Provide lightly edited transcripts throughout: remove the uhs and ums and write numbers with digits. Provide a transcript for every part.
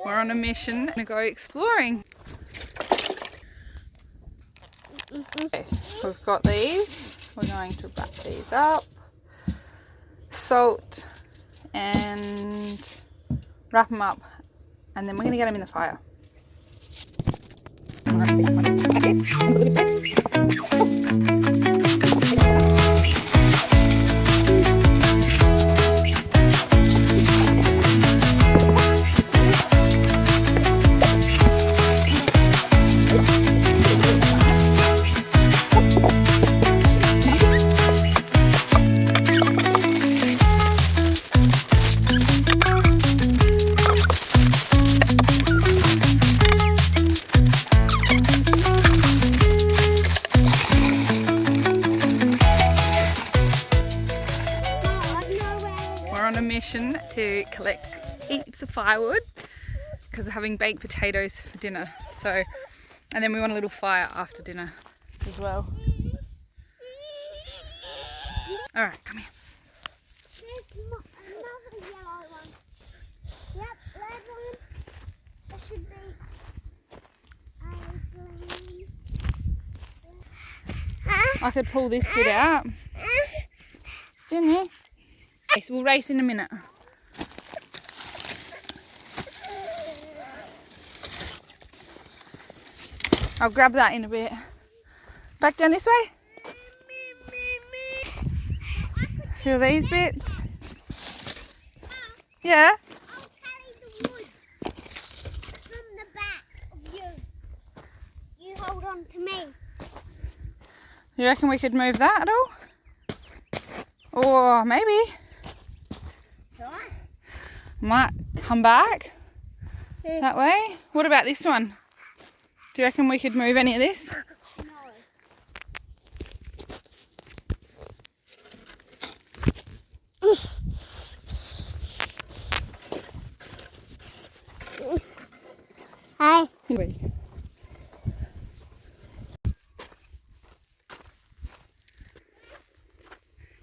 We're on a mission to go exploring. Okay, we've got these. We're going to wrap these up. Salt and wrap them up, and then we're going to get them in the fire. To collect heaps of firewood because we're having baked potatoes for dinner. So, and then we want a little fire after dinner as well. All right, come here. There's another yellow one. Yep, red one. There should be a green. I could pull this bit out. It's in there. So we'll race in a minute. I'll grab that in a bit. Back down this way. Feel these bits? Yeah? I'll carry the wood from the back of you. You hold on to me. You reckon we could move that at all? Or maybe. Might come back that way. What about this one? Do you reckon we could move any of this? No. Hi.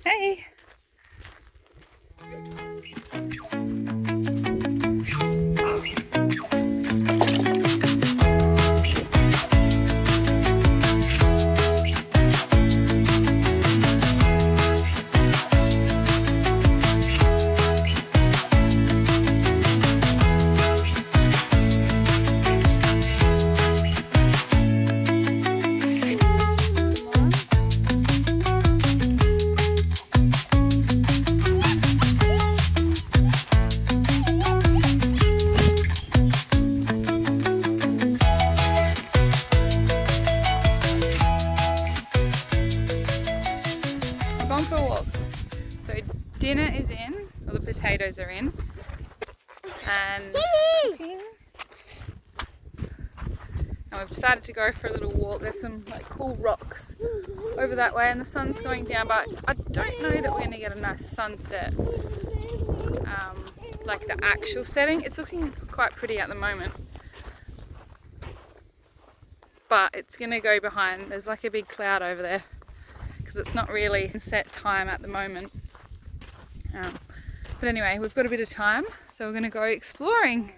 Hey. For a walk. So dinner is in, or the potatoes are in, and cooking. And we've decided to go for a little walk. There's some like cool rocks over that way, and the sun's going down, but I don't know that we're going to get a nice sunset, like the actual setting. It's looking quite pretty at the moment, but it's going to go behind. There's like a big cloud over there, because it's not really set time at the moment. But anyway, we've got a bit of time, so we're going to go exploring.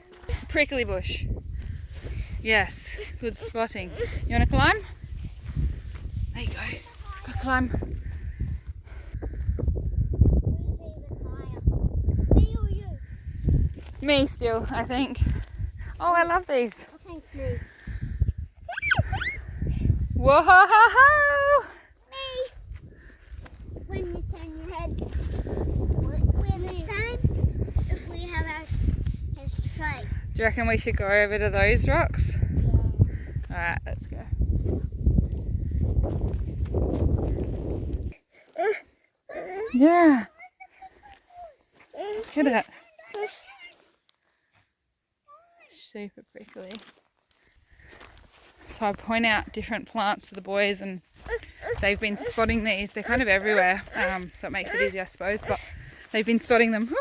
Prickly bush. Yes, good spotting. You want to climb? There you go. Go climb. Me or you? Me still, I think. Oh, I love these. I think me. Whoa! When you turn your head, we're the same if we have his tray. Do you reckon we should go over to those rocks? Yeah. Alright, let's go. Yeah. Look at it. Super prickly. So I point out different plants to the boys, and they've been spotting these. They're kind of everywhere, so it makes it easy, I suppose, but they've been spotting them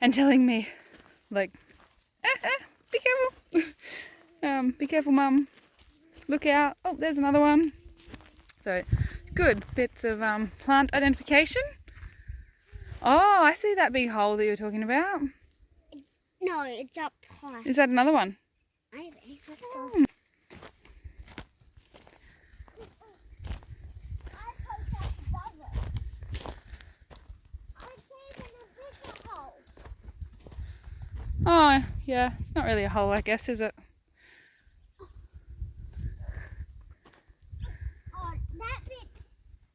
and telling me, like, be careful. Be careful, Mum. Look out. Oh, there's another one. So, good bits of plant identification. Oh, I see that big hole that you were talking about. No, it's up high. Is that another one? Maybe. Let's go. Oh, yeah. It's not really a hole, I guess, is it? Oh, that bit's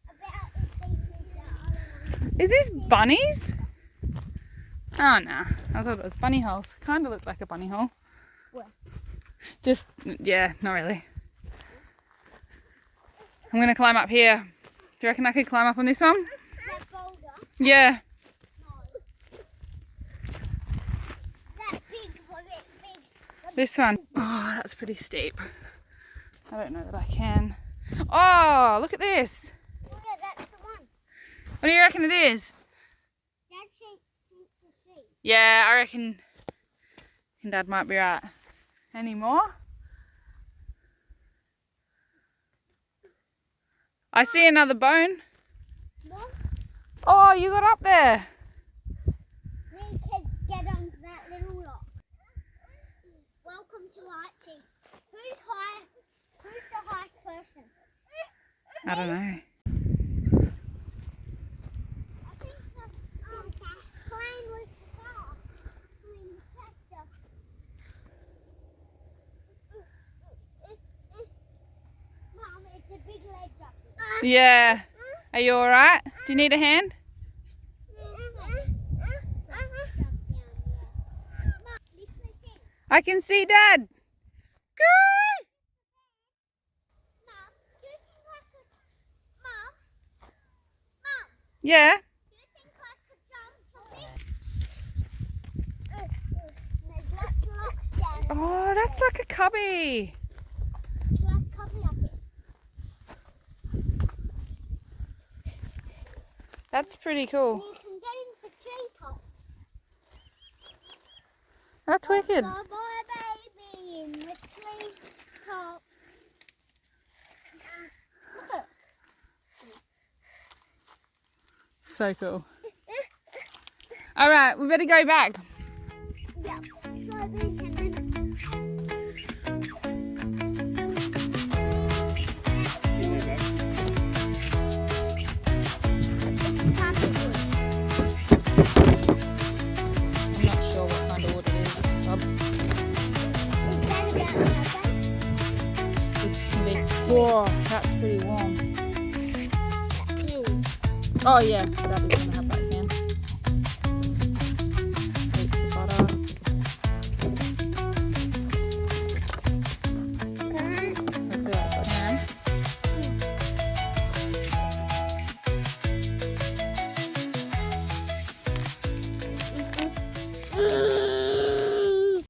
about as deep as the other one. Is this bunnies? Oh, nah. I thought it was bunny holes. Kind of looked like a bunny hole. Where? Just, yeah, not really. I'm going to climb up here. Do you reckon I could climb up on this one? That boulder? Yeah. No. That big. This one. Oh, that's pretty steep. I don't know that I can. Oh, look at this. Oh, yeah, that's the one. What do you reckon it is? Dad thinks to see. Yeah, I reckon Dad might be right. Any more? I see another bone. What? Oh, you got up there. Me can get on that little rock. Welcome to Archie. Who's the highest person? I don't know. I think the plane was the car. I mean the tractor. Mum, it's a big ledge up there. Yeah. Are you all right? Do you need a hand? I can see Dad. Go! Yeah. Oh, that's like a cubby. That's pretty cool. You can get into treetops. That's wicked. Go boy, baby, in the treetops. So cool. All right, we better go back. Yeah. So then, I'm not sure what kind of wood it is. This can be. Whoa, that's pretty warm. Oh yeah, that is.